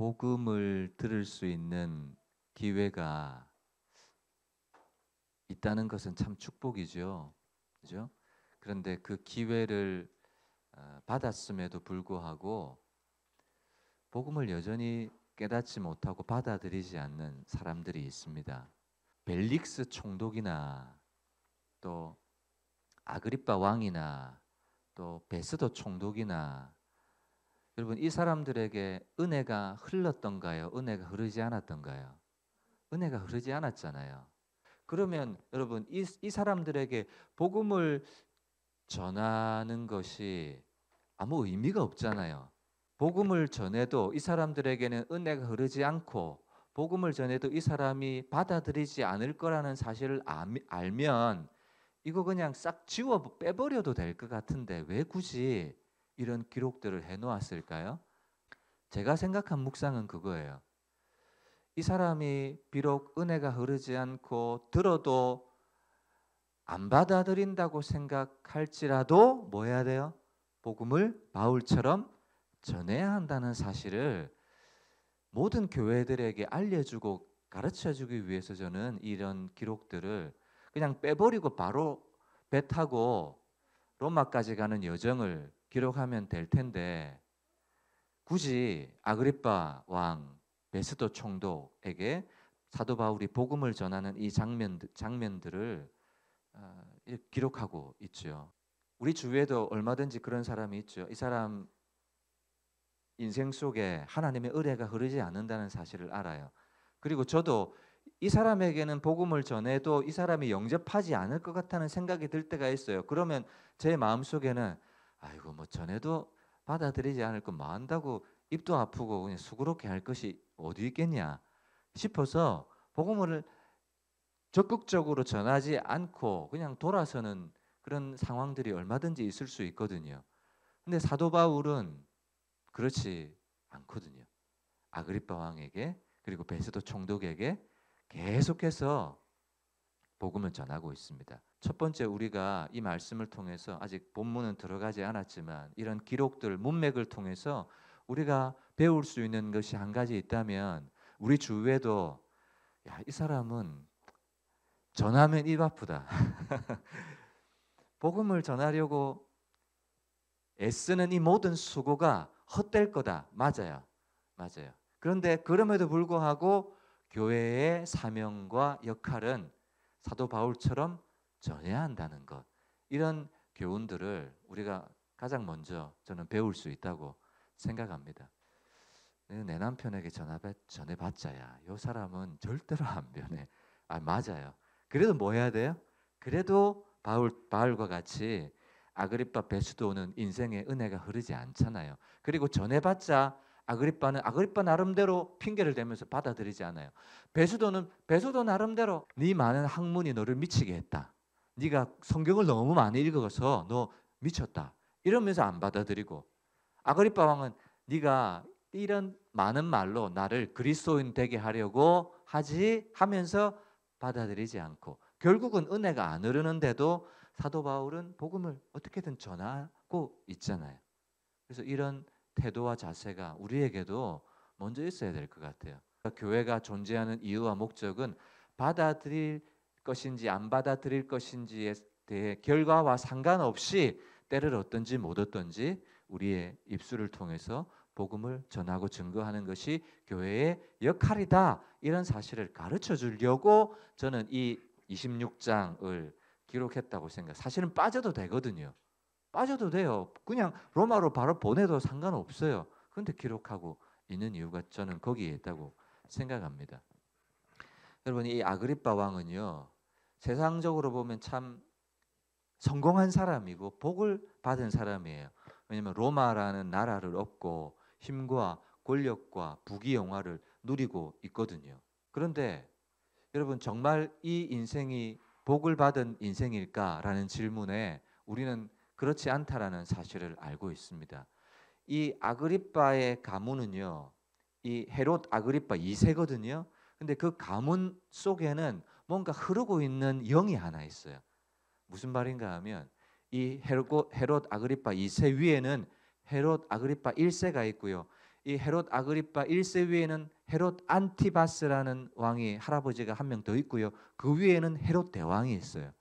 복음을 들을 수 있는 기회가 있다는 것은 참 축복이죠. 그죠? 그런데 그 기회를 받았음에도 불구하고 복음을 여전히 깨닫지 못하고 받아들이지 않는 사람들이 있습니다. 벨릭스 총독이나 또 아그리빠 왕이나 또 베스도 총독이나 여러분 이 사람들에게 은혜가 흘렀던가요? 은혜가 흐르지 않았던가요? 은혜가 흐르지 않았잖아요. 그러면 여러분 이 사람들에게 복음을 전하는 것이 아무 의미가 없잖아요. 복음을 전해도 이 사람들에게는 은혜가 흐르지 않고 복음을 전해도 이 사람이 받아들이지 않을 거라는 사실을 알면 이거 그냥 싹 지워 빼버려도 될 것 같은데 왜 굳이 이런 기록들을 해놓았을까요? 제가 생각한 묵상은 그거예요. 이 사람이 비록 은혜가 흐르지 않고 들어도 안 받아들인다고 생각할지라도 뭐 해야 돼요? 복음을 바울처럼 전해야 한다는 사실을 모든 교회들에게 알려주고 가르쳐주기 위해서 저는 이런 기록들을 그냥 빼버리고 바로 배 타고 로마까지 가는 여정을 기록하면 될 텐데 굳이 아그리빠 왕, 베스도 총독에게 사도 바울이 복음을 전하는 이 장면들을 기록하고 있죠. 우리 주위에도 얼마든지 그런 사람이 있죠. 이 사람 인생 속에 하나님의 은혜가 흐르지 않는다는 사실을 알아요. 그리고 저도 이 사람에게는 복음을 전해도 이 사람이 영접하지 않을 것 같다는 생각이 들 때가 있어요. 그러면 제 마음속에는 아이고 뭐 전해도 받아들이지 않을 거 뭐 한다고 입도 아프고 그냥 수고롭게 할 것이 어디 있겠냐 싶어서 복음을 적극적으로 전하지 않고 그냥 돌아서는 그런 상황들이 얼마든지 있을 수 있거든요. 근데 사도 바울은 그렇지 않거든요. 아그리빠 왕에게 그리고 베스도 총독에게 계속해서 복음을 전하고 있습니다. 첫 번째 우리가 이 말씀을 통해서 아직 본문은 들어가지 않았지만 이런 기록들 문맥을 통해서 우리가 배울 수 있는 것이 한 가지 있다면 우리 주위에도 야, 이 사람은 전하면 입 아프다. 복음을 전하려고 애쓰는 이 모든 수고가 헛될 거다. 맞아요. 맞아요. 그런데 그럼에도 불구하고 교회의 사명과 역할은 사도 바울처럼 전해야 한다는 것. 이런 교훈들을 우리가 가장 먼저 저는 배울 수 있다고 생각합니다. 내 남편에게 전해봤자야. 이 사람은 절대로 안 변해. 맞아요. 그래도 뭐 해야 돼요? 그래도 바울과 같이 아그리빠 베스도는 인생의 은혜가 흐르지 않잖아요. 그리고 전해봤자 아그리빠 나름대로 핑계를 대면서 받아들이지 않아요. 베스도 나름대로 네 많은 학문이 너를 미치게 했다. 네가 성경을 너무 많이 읽어서 너 미쳤다. 이러면서 안 받아들이고 아그리빠 왕은 네가 이런 많은 말로 나를 그리스도인 되게 하려고 하면서 받아들이지 않고 결국은 은혜가 안 흐르는데도 사도 바울은 복음을 어떻게든 전하고 있잖아요. 그래서 이런 태도와 자세가 우리에게도 먼저 있어야 될 것 같아요. 교회가 존재하는 이유와 목적은 받아들일 것인지 안 받아들일 것인지에 대해 결과와 상관없이 때를 얻든지 못 얻든지 우리의 입술을 통해서 복음을 전하고 증거하는 것이 교회의 역할이다. 이런 사실을 가르쳐 주려고 저는 이 26장을 기록했다고 생각해요. 사실은 빠져도 되거든요. 빠져도 돼요. 그냥 로마로 바로 보내도 상관없어요. 그런데 기록하고 있는 이유가 저는 거기에 있다고 생각합니다. 여러분 이 아그리빠 왕은요. 세상적으로 보면 참 성공한 사람이고 복을 받은 사람이에요. 왜냐하면 로마라는 나라를 얻고 힘과 권력과 부귀영화를 누리고 있거든요. 그런데 여러분 정말 이 인생이 복을 받은 인생일까라는 질문에 우리는 그렇지 않다라는 사실을 알고 있습니다. 이 아그리빠의 가문은요. 이 헤롯 아그리빠 2세거든요. 근데 그 가문 속에는 뭔가 흐르고 있는 영이 하나 있어요. 무슨 말인가 하면 이 헤롯 아그리빠 2세 위에는 헤롯 아그리빠 1세가 있고요. 이 헤롯 아그리파 1세 위에는 헤롯 안티바스라는 왕이 할아버지가 한 명 더 있고요. 그 위에는 헤롯 대왕이 있어요.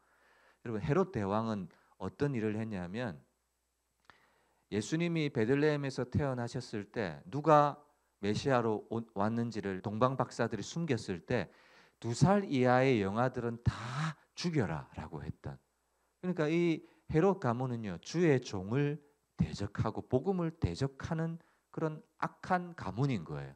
여러분 헤롯 대왕은 어떤 일을 했냐면 예수님이 베들레헴에서 태어나셨을 때 누가 메시아로 왔는지를 동방 박사들이 숨겼을 때 2살 이하의 영아들은 다 죽여라라고 했던. 그러니까 이 헤롯 가문은요 주의 종을 대적하고 복음을 대적하는 그런 악한 가문인 거예요.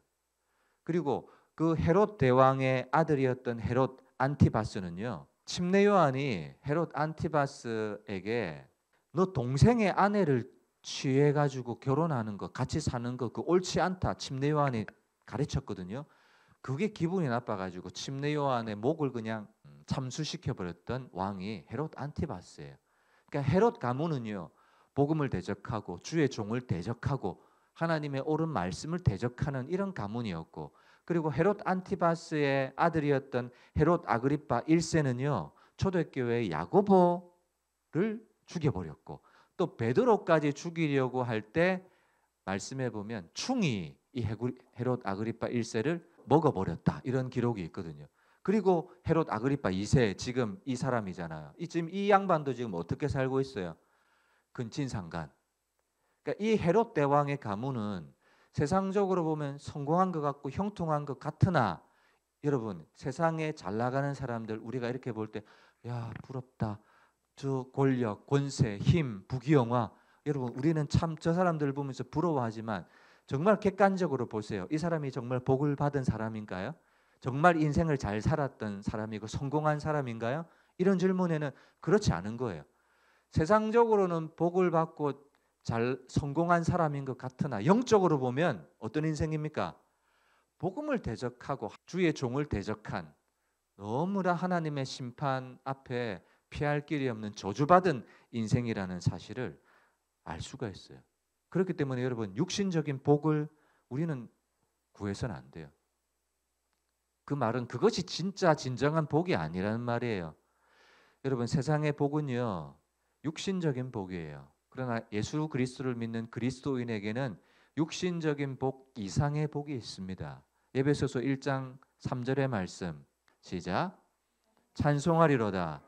그리고 그 헤롯 대왕의 아들이었던 헤롯 안티바스는요 침례 요한이 헤롯 안티바스에게 너 동생의 아내를 취해가지고 결혼하는 거 같이 사는 거 그 옳지 않다 침례 요한이 가르쳤거든요. 그게 기분이 나빠가지고 침례 요한의 목을 그냥 참수시켜 버렸던 왕이 헤롯 안티바스예요. 그러니까 헤롯 가문은요 복음을 대적하고 주의 종을 대적하고 하나님의 옳은 말씀을 대적하는 이런 가문이었고, 그리고 헤롯 안티바스의 아들이었던 헤롯 아그리파 1세는요 초대교회의 야고보를 죽여버렸고 또 베드로까지 죽이려고 할 때 말씀해 보면 충이 이 헤롯 아그리파 1세를 먹어버렸다 이런 기록이 있거든요. 그리고 헤롯 아그리파 2세 지금 이 사람이잖아요. 지금 이 양반도 지금 어떻게 살고 있어요? 근친상간. 그러니까 이 헤롯 대왕의 가문은 세상적으로 보면 성공한 것 같고 형통한 것 같으나 여러분 세상에 잘 나가는 사람들 우리가 이렇게 볼 때 야 부럽다. 저 권력, 권세, 힘, 부귀영화 여러분 우리는 참 저 사람들 보면서 부러워하지만 정말 객관적으로 보세요. 이 사람이 정말 복을 받은 사람인가요? 정말 인생을 잘 살았던 사람이고 성공한 사람인가요? 이런 질문에는 그렇지 않은 거예요. 세상적으로는 복을 받고 잘 성공한 사람인 것 같으나 영적으로 보면 어떤 인생입니까? 복음을 대적하고 주의 종을 대적한 너무나 하나님의 심판 앞에 피할 길이 없는 저주받은 인생이라는 사실을 알 수가 있어요. 그렇기 때문에 여러분 육신적인 복을 우리는 구해서는 안 돼요. 그 말은 그것이 진짜 진정한 복이 아니라는 말이에요. 여러분 세상의 복은요 육신적인 복이에요. 그러나 예수 그리스도를 믿는 그리스도인에게는 육신적인 복 이상의 복이 있습니다. 에베소서 1장 3절의 말씀 시작. 찬송하리로다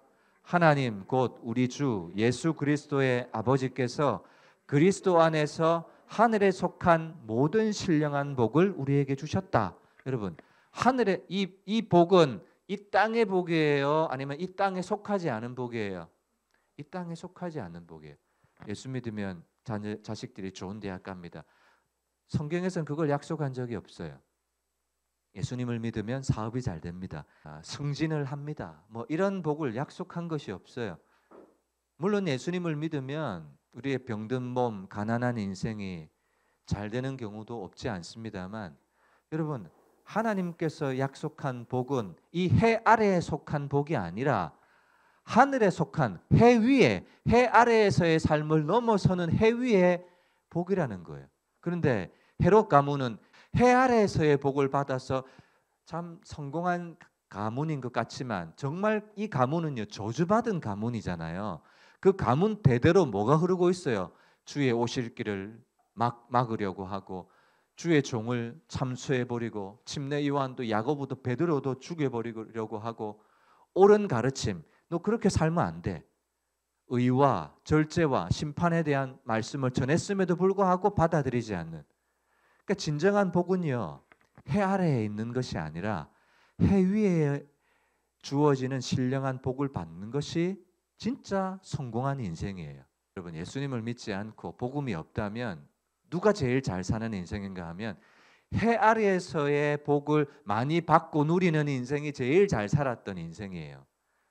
하나님 곧 우리 주 예수 그리스도의 아버지께서 그리스도 안에서 하늘에 속한 모든 신령한 복을 우리에게 주셨다. 여러분 하늘의 이 복은 이 땅의 복이에요? 아니면 이 땅에 속하지 않은 복이에요? 이 땅에 속하지 않는 복이에요. 예수 믿으면 자식들이 좋은 대학 갑니다. 성경에서는 그걸 약속한 적이 없어요. 예수님을 믿으면 사업이 잘 됩니다. 승진을 합니다. 뭐 이런 복을 약속한 것이 없어요. 물론 예수님을 믿으면 우리의 병든 몸, 가난한 인생이 잘 되는 경우도 없지 않습니다만 여러분 하나님께서 약속한 복은 이 해 아래에 속한 복이 아니라 하늘에 속한 해 위에 해 아래에서의 삶을 넘어서는 해 위의 복이라는 거예요. 그런데 헤롯 가문은 해 아래에서의 복을 받아서 참 성공한 가문인 것 같지만 정말 이 가문은요 저주받은 가문이잖아요. 그 가문 대대로 뭐가 흐르고 있어요? 주의 오실 길을 막으려고 하고 주의 종을 참수해버리고 침례 요한도 야고보도 베드로도 죽여버리려고 하고 옳은 가르침 너 그렇게 살면 안 돼. 의와 절제와 심판에 대한 말씀을 전했음에도 불구하고 받아들이지 않는. 그러니까 진정한 복은요 해 아래에 있는 것이 아니라 해 위에 주어지는 신령한 복을 받는 것이 진짜 성공한 인생이에요. 여러분 예수님을 믿지 않고 복음이 없다면 누가 제일 잘 사는 인생인가 하면 해 아래에서의 복을 많이 받고 누리는 인생이 제일 잘 살았던 인생이에요.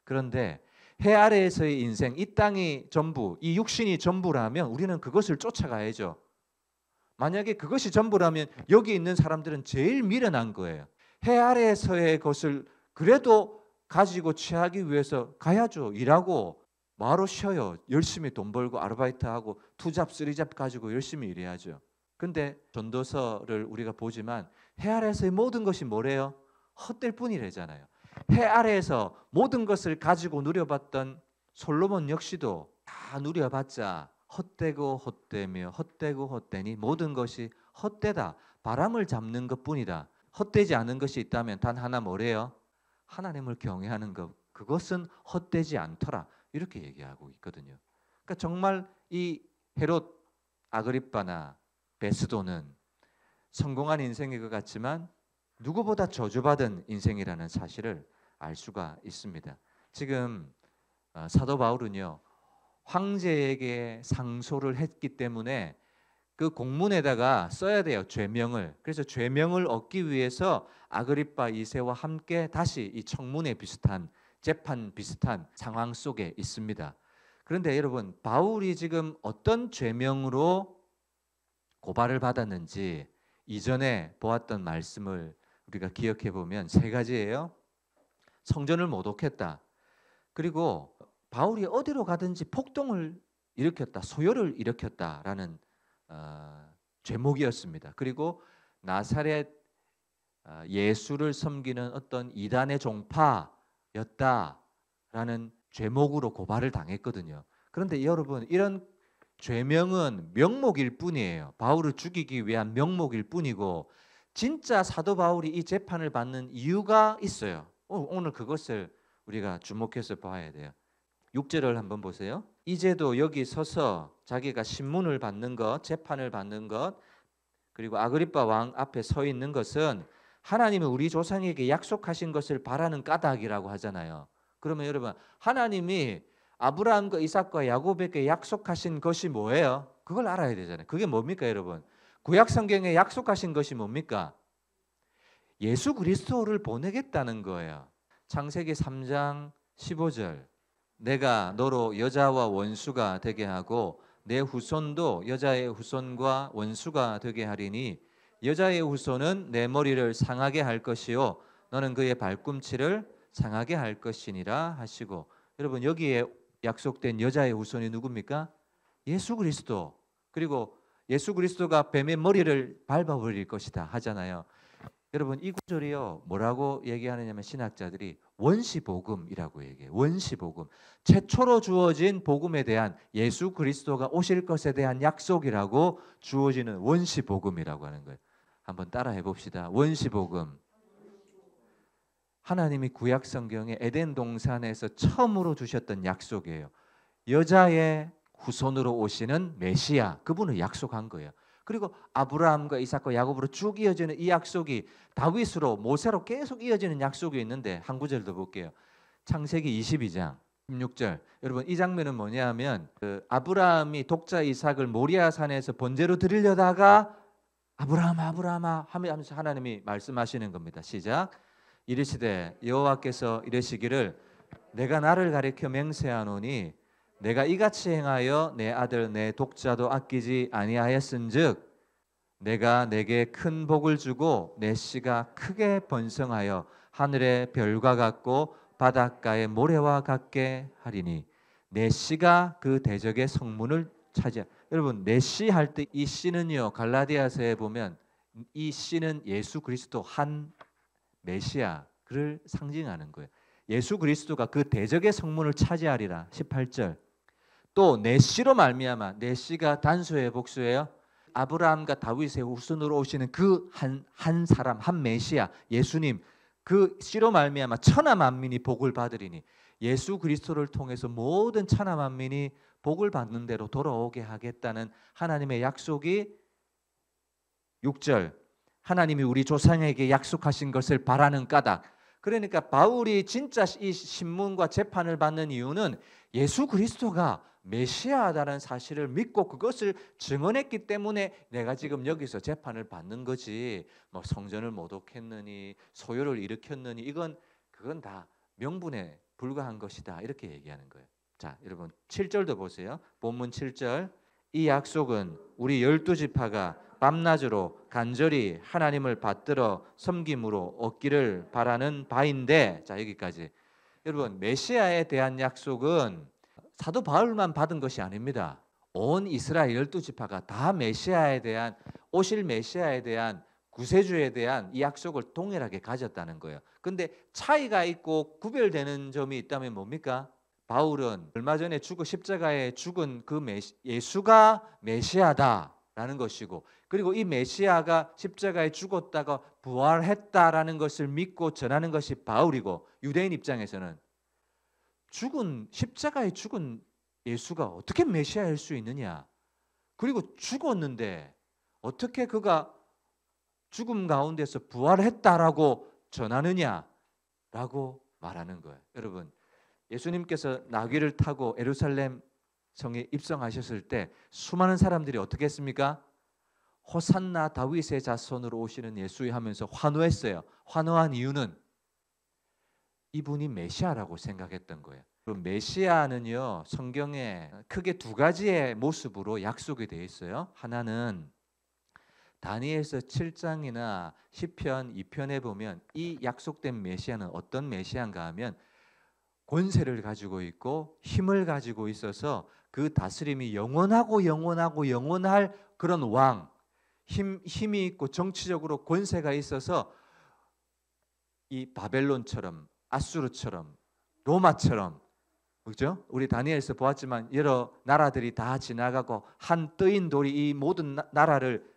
그런데 해 아래에서의 인생, 이 땅이 전부, 이 육신이 전부라면 우리는 그것을 쫓아가야죠. 만약에 그것이 전부라면 여기 있는 사람들은 제일 미련한 거예요. 해 아래에서의 것을 그래도 가지고 취하기 위해서 가야죠. 일하고 뭐하러 쉬어요. 열심히 돈 벌고 아르바이트하고 투잡, 쓰리잡 가지고 열심히 일해야죠. 근데 전도서를 우리가 보지만 해 아래에서의 모든 것이 뭐래요? 헛될 뿐이래잖아요. 해 아래에서 모든 것을 가지고 누려봤던 솔로몬 역시도 다 누려봤자 헛되고 헛되며 헛되고 헛되니 모든 것이 헛되다. 바람을 잡는 것뿐이다. 헛되지 않은 것이 있다면 단 하나 뭐래요? 하나님을 경외하는 것. 그것은 헛되지 않더라. 이렇게 얘기하고 있거든요. 그러니까 정말 이 헤롯 아그리빠나 베스도는 성공한 인생인 것 같지만 누구보다 저주받은 인생이라는 사실을 알 수가 있습니다. 지금 사도 바울은요, 황제에게 상소를 했기 때문에 그 공문에다가 써야 돼요, 죄명을. 그래서 죄명을 얻기 위해서 아그리빠 2세와 함께 다시 이 청문회 비슷한, 재판 비슷한 상황 속에 있습니다. 그런데 여러분, 바울이 지금 어떤 죄명으로 고발을 받았는지 이전에 보았던 말씀을 우리가 기억해 보면 세 가지예요. 성전을 모독했다. 그리고 바울이 어디로 가든지 폭동을 일으켰다, 소요를 일으켰다라는 죄목이었습니다. 그리고 나사렛 예수를 섬기는 어떤 이단의 종파였다라는 죄목으로 고발을 당했거든요. 그런데 여러분, 이런 죄명은 명목일 뿐이에요. 바울을 죽이기 위한 명목일 뿐이고, 진짜 사도 바울이 이 재판을 받는 이유가 있어요. 오늘 그것을 우리가 주목해서 봐야 돼요. 6절을 한번 보세요. 이제도 여기 서서 자기가 신문을 받는 것, 재판을 받는 것, 그리고 아그리빠 왕 앞에 서 있는 것은 하나님이 우리 조상에게 약속하신 것을 바라는 까닭이라고 하잖아요. 그러면 여러분, 하나님이 아브라함과 이삭과 야곱에게 약속하신 것이 뭐예요? 그걸 알아야 되잖아요. 그게 뭡니까, 여러분? 구약 성경에 약속하신 것이 뭡니까? 예수 그리스도를 보내겠다는 거예요. 창세기 3장 15절. 내가 너로 여자와 원수가 되게 하고 내 후손도 여자의 후손과 원수가 되게 하리니 여자의 후손은 내 머리를 상하게 할 것이요 너는 그의 발꿈치를 상하게 할 것이니라 하시고, 여러분, 여기에 약속된 여자의 후손이 누굽니까? 예수 그리스도. 그리고 예수 그리스도가 뱀의 머리를 밟아버릴 것이다 하잖아요. 여러분, 이 구절이요, 뭐라고 얘기하느냐면 신학자들이 원시복음이라고 얘기해요. 원시복음. 최초로 주어진 복음에 대한, 예수 그리스도가 오실 것에 대한 약속이라고 주어지는 원시복음이라고 하는 거예요. 한번 따라해 봅시다. 원시복음. 하나님이 구약 성경에 에덴 동산에서 처음으로 주셨던 약속이에요. 여자의 후손으로 오시는 메시아, 그분을 약속한 거예요. 그리고 아브라함과 이삭과 야곱으로 쭉 이어지는 이 약속이 다윗으로, 모세로 계속 이어지는 약속이 있는데, 한 구절 더 볼게요. 창세기 22장 16절. 여러분, 이 장면은 뭐냐면 아브라함이 독자 이삭을 모리아 산에서 번제로 드리려다가 아브라함아 하면서 하나님이 말씀하시는 겁니다. 시작. 이르시되 여호와께서 이르시기를 내가 나를 가리켜 맹세하노니 내가 이같이 행하여 내 아들 내 독자도 아끼지 아니하였은즉 내가 내게 큰 복을 주고 내 씨가 크게 번성하여 하늘의 별과 같고 바닷가의 모래와 같게 하리니 내 씨가 그 대적의 성문을 차지하. 여러분, 내 씨 할 때 이 씨는요, 갈라디아서에 보면 이 씨는 예수 그리스도 한 메시아를 상징하는 거예요. 예수 그리스도가 그 대적의 성문을 차지하리라. 18절. 또 내 씨로 말미암아, 내 씨가 단수의 복수예요. 아브라함과 다윗의 후손으로 오시는 그 한 사람, 한 메시아, 예수님, 그 씨로 말미암아 천하 만민이 복을 받으리니, 예수 그리스도를 통해서 모든 천하 만민이 복을 받는 대로 돌아오게 하겠다는 하나님의 약속이 6절. 하나님이 우리 조상에게 약속하신 것을 바라는 까닭. 그러니까 바울이 진짜 이 신문과 재판을 받는 이유는 예수 그리스도가 메시아다라는 사실을 믿고 그것을 증언했기 때문에 내가 지금 여기서 재판을 받는 거지, 뭐 성전을 모독했느니 소요를 일으켰느니 그건 다 명분에 불과한 것이다, 이렇게 얘기하는 거예요. 자, 여러분 7절도 보세요. 본문 7절. 이 약속은 우리 12지파가 밤낮으로 간절히 하나님을 받들어 섬김으로 얻기를 바라는 바인데, 자, 여기까지. 여러분, 메시아에 대한 약속은 사도 바울만 받은 것이 아닙니다. 온 이스라엘 12지파가 다 메시아에 대한, 오실 메시아에 대한, 구세주에 대한 이 약속을 동일하게 가졌다는 거예요. 근데 차이가 있고 구별되는 점이 있다면 뭡니까? 바울은 얼마 전에 십자가에 죽은 그 예수가 메시아다라는 것이고, 그리고 이 메시아가 십자가에 죽었다가 부활했다라는 것을 믿고 전하는 것이 바울이고, 유대인 입장에서는 십자가에 죽은 예수가 어떻게 메시아일 수 있느냐, 그리고 죽었는데 어떻게 그가 죽음 가운데서 부활했다라고 전하느냐라고 말하는 거예요. 여러분, 예수님께서 나귀를 타고 예루살렘 성에 입성하셨을 때 수많은 사람들이 어떻게 했습니까? 호산나 다윗의 자손으로 오시는 예수여 하면서 환호했어요. 환호한 이유는 이분이 메시아라고 생각했던 거예요. 그럼 메시아는요, 성경에 크게 두 가지의 모습으로 약속이 되어 있어요. 하나는 다니엘서 7장이나 시편 2편에 보면 이 약속된 메시아는 어떤 메시아인가 하면 권세를 가지고 있고 힘을 가지고 있어서 그 다스림이 영원할 그런 왕, 힘이 있고 정치적으로 권세가 있어서 이 바벨론처럼, 아수르처럼, 로마처럼, 그렇죠? 우리 다니엘에서 보았지만 여러 나라들이 다 지나가고 한 뜨인 돌이 이 모든 나라를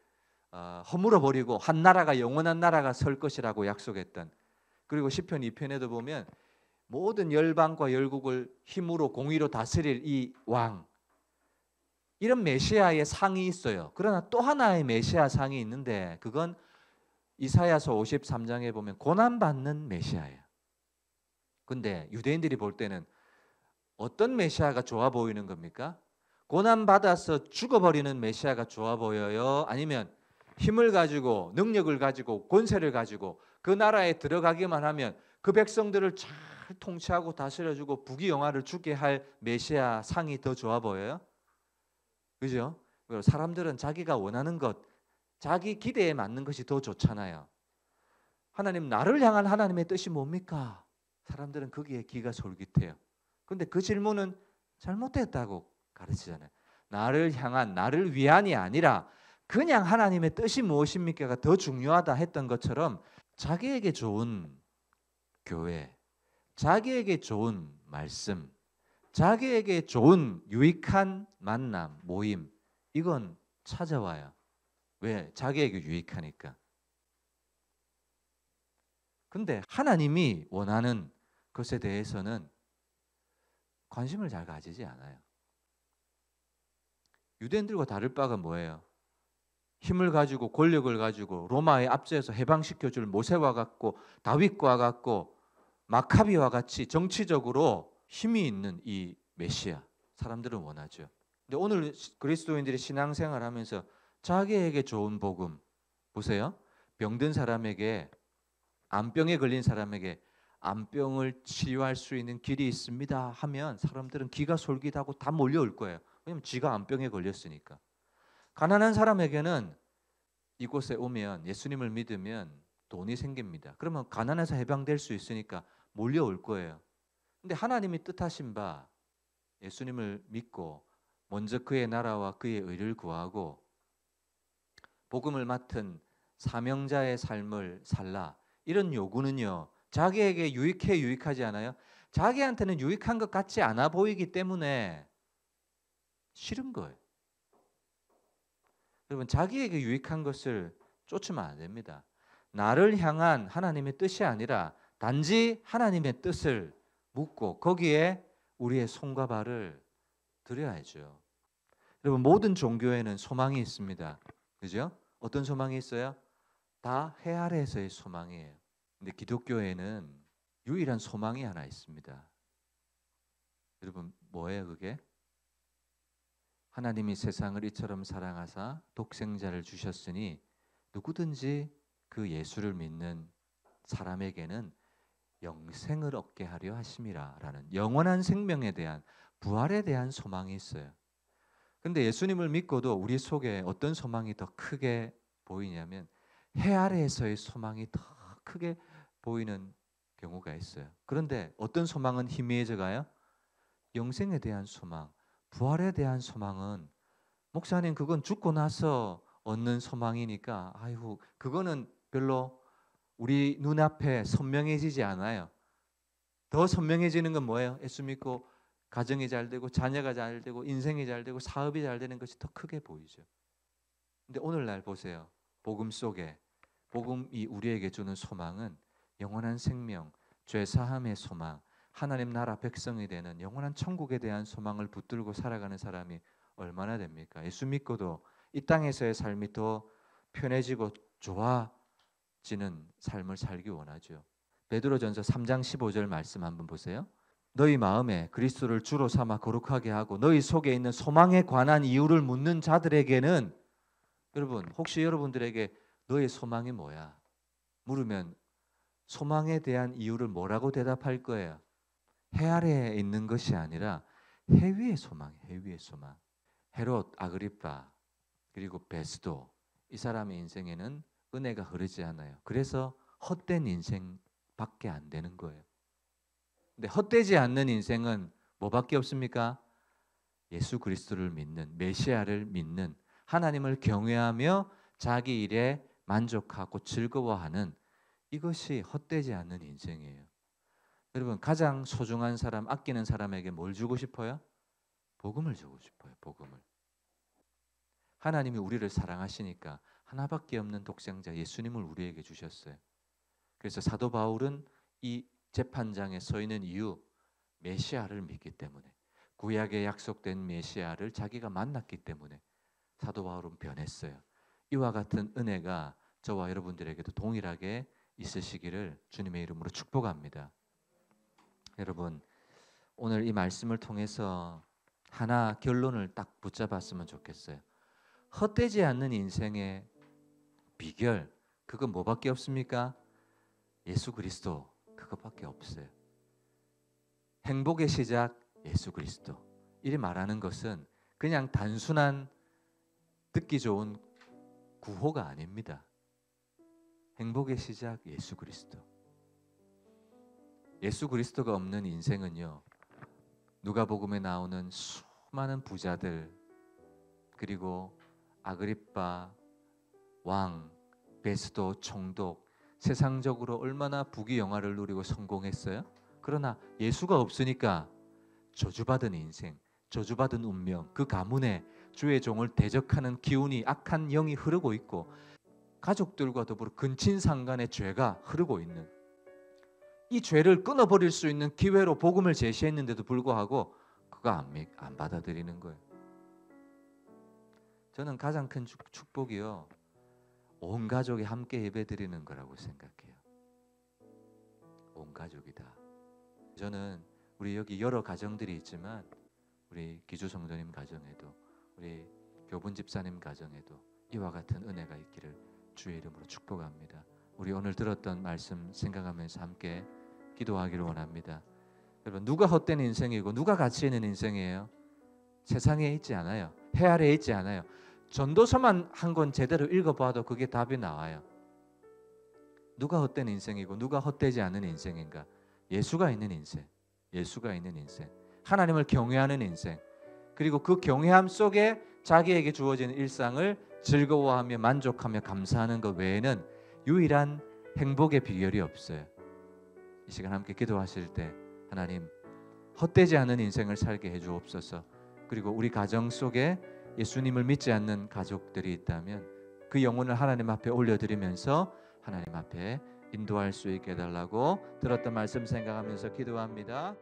허물어 버리고 한 나라가, 영원한 나라가 설 것이라고 약속했던, 그리고 시편 2편에도 보면 모든 열방과 열국을 힘으로 공의로 다스릴 이 왕, 이런 메시아의 상이 있어요. 그러나 또 하나의 메시아 상이 있는데 그건 이사야서 53장에 보면 고난받는 메시아예요. 근데 유대인들이 볼 때는 어떤 메시아가 좋아 보이는 겁니까? 고난받아서 죽어버리는 메시아가 좋아 보여요? 아니면 힘을 가지고 능력을 가지고 권세를 가지고 그 나라에 들어가기만 하면 그 백성들을 잘 통치하고 다스려주고 부귀영화를 주게 할 메시아 상이 더 좋아 보여요? 그죠? 사람들은 자기가 원하는 것, 자기 기대에 맞는 것이 더 좋잖아요. 하나님, 나를 향한 하나님의 뜻이 뭡니까? 사람들은 거기에 귀가 솔깃해요. 근데 그 질문은 잘못됐다고 가르치잖아요. 나를 향한, 나를 위한이 아니라 그냥 하나님의 뜻이 무엇입니까가 더 중요하다 했던 것처럼 자기에게 좋은 교회, 자기에게 좋은 말씀, 자기에게 좋은 유익한 만남, 모임, 이건 찾아와요. 왜? 자기에게 유익하니까. 근데 하나님이 원하는 것에 대해서는 관심을 잘 가지지 않아요. 유대인들과 다를 바가 뭐예요? 힘을 가지고 권력을 가지고 로마에 압제해서 해방시켜줄 모세와 같고 다윗과 같고 마카비와 같이 정치적으로 힘이 있는 이 메시아, 사람들은 원하죠. 근데 오늘 그리스도인들이 신앙생활하면서 자기에게 좋은 복음, 보세요. 병든 사람에게, 암병에 걸린 사람에게 암병을 치유할 수 있는 길이 있습니다 하면 사람들은 귀가 솔깃하고 다 몰려올 거예요. 왜냐면 지가 암병에 걸렸으니까. 가난한 사람에게는 이곳에 오면, 예수님을 믿으면 돈이 생깁니다. 그러면 가난해서 해방될 수 있으니까 몰려올 거예요. 근데 하나님이 뜻하신 바 예수님을 믿고 먼저 그의 나라와 그의 의를 구하고 복음을 맡은 사명자의 삶을 살라, 이런 요구는요, 자기에게 유익해 유익하지 않아요? 자기한테는 유익한 것 같지 않아 보이기 때문에 싫은 거예요. 여러분, 자기에게 유익한 것을 쫓으면 안 됩니다. 나를 향한 하나님의 뜻이 아니라 단지 하나님의 뜻을 묻고 거기에 우리의 손과 발을 들여야죠. 여러분, 모든 종교에는 소망이 있습니다. 그죠? 어떤 소망이 있어요? 다 해 아래에서의 소망이에요. 근데 기독교에는 유일한 소망이 하나 있습니다. 여러분, 뭐예요 그게? 하나님이 세상을 이처럼 사랑하사 독생자를 주셨으니 누구든지 그 예수를 믿는 사람에게는 영생을 얻게 하려 하심이라 라는 영원한 생명에 대한, 부활에 대한 소망이 있어요. 근데 예수님을 믿고도 우리 속에 어떤 소망이 더 크게 보이냐면 해 아래에서의 소망이 더 크게 보이는 경우가 있어요. 그런데 어떤 소망은 희미해져 가요? 영생에 대한 소망, 부활에 대한 소망은 목사님 그건 죽고 나서 얻는 소망이니까 아이고 그거는 별로 우리 눈앞에 선명해지지 않아요. 더 선명해지는 건 뭐예요? 예수 믿고 가정이 잘 되고 자녀가 잘 되고 인생이 잘 되고 사업이 잘 되는 것이 더 크게 보이죠. 근데 오늘날 보세요. 복음 속에 복음이 우리에게 주는 소망은 영원한 생명, 죄 사함의 소망, 하나님 나라 백성이 되는 영원한 천국에 대한 소망을 붙들고 살아가는 사람이 얼마나 됩니까? 예수 믿고도 이 땅에서의 삶이 더 편해지고 좋아지는 삶을 살기 원하죠. 베드로전서 3장 15절 말씀 한번 보세요. 너희 마음에 그리스도를 주로 삼아 거룩하게 하고 너희 속에 있는 소망에 관한 이유를 묻는 자들에게는, 여러분 혹시 여러분들에게 너의 소망이 뭐야? 물으면 소망에 대한 이유를 뭐라고 대답할 거예요? 해 아래에 있는 것이 아니라 해 위의 소망, 해 위의 소망. 헤롯, 아그리파, 그리고 베스도, 이 사람의 인생에는 은혜가 흐르지 않아요. 그래서 헛된 인생밖에 안 되는 거예요. 근데 헛되지 않는 인생은 뭐밖에 없습니까? 예수 그리스도를 믿는, 메시아를 믿는, 하나님을 경외하며 자기 일에 만족하고 즐거워하는, 이것이 헛되지 않는 인생이에요. 여러분 가장 소중한 사람, 아끼는 사람에게 뭘 주고 싶어요? 복음을 주고 싶어요. 복음을. 하나님이 우리를 사랑하시니까 하나밖에 없는 독생자 예수님을 우리에게 주셨어요. 그래서 사도 바울은 이 재판장에 서 있는 이유, 메시아를 믿기 때문에, 구약에 약속된 메시아를 자기가 만났기 때문에 사도 바울은 변했어요. 이와 같은 은혜가 저와 여러분들에게도 동일하게 있으시기를 주님의 이름으로 축복합니다. 여러분 오늘 이 말씀을 통해서 하나 결론을 딱 붙잡았으면 좋겠어요. 헛되지 않는 인생의 비결, 그건 뭐밖에 없습니까? 예수 그리스도, 그것밖에 없어요. 행복의 시작 예수 그리스도. 이리 말하는 것은 그냥 단순한 듣기 좋은 구호가 아닙니다. 행복의 시작 예수 그리스도. 예수 그리스도가 없는 인생은요, 누가복음에 나오는 수많은 부자들, 그리고 아그리파 왕, 베스도 총독, 세상적으로 얼마나 부귀영화를 누리고 성공했어요? 그러나 예수가 없으니까 저주받은 인생, 저주받은 운명, 그 가문에 주의 종을 대적하는 기운이, 악한 영이 흐르고 있고, 가족들과 더불어 근친상간의 죄가 흐르고 있는, 이 죄를 끊어버릴 수 있는 기회로 복음을 제시했는데도 불구하고 그거 안 받아들이는 거예요. 저는 가장 큰 축복이요, 온 가족이 함께 예배드리는 거라고 생각해요. 온 가족이다. 저는 우리 여기 여러 가정들이 있지만 우리 기주 성도님 가정에도, 우리 교분 집사님 가정에도 이와 같은 은혜가 있기를 주의 이름으로 축복합니다. 우리 오늘 들었던 말씀 생각하면서 함께 기도하기를 원합니다. 여러분 누가 헛된 인생이고 누가 가치 있는 인생이에요? 세상에 있지 않아요. 해 아래에 있지 않아요. 전도서만 한 권 제대로 읽어봐도 그게 답이 나와요. 누가 헛된 인생이고 누가 헛되지 않은 인생인가? 예수가 있는 인생, 예수가 있는 인생, 하나님을 경외하는 인생, 그리고 그 경외함 속에 자기에게 주어지는 일상을 즐거워하며 만족하며 감사하는 것 외에는 유일한 행복의 비결이 없어요. 이 시간 함께 기도하실 때 하나님 헛되지 않은 인생을 살게 해주옵소서. 그리고 우리 가정 속에 예수님을 믿지 않는 가족들이 있다면 그 영혼을 하나님 앞에 올려드리면서 하나님 앞에 인도할 수 있게 해달라고 들었던 말씀 생각하면서 기도합니다.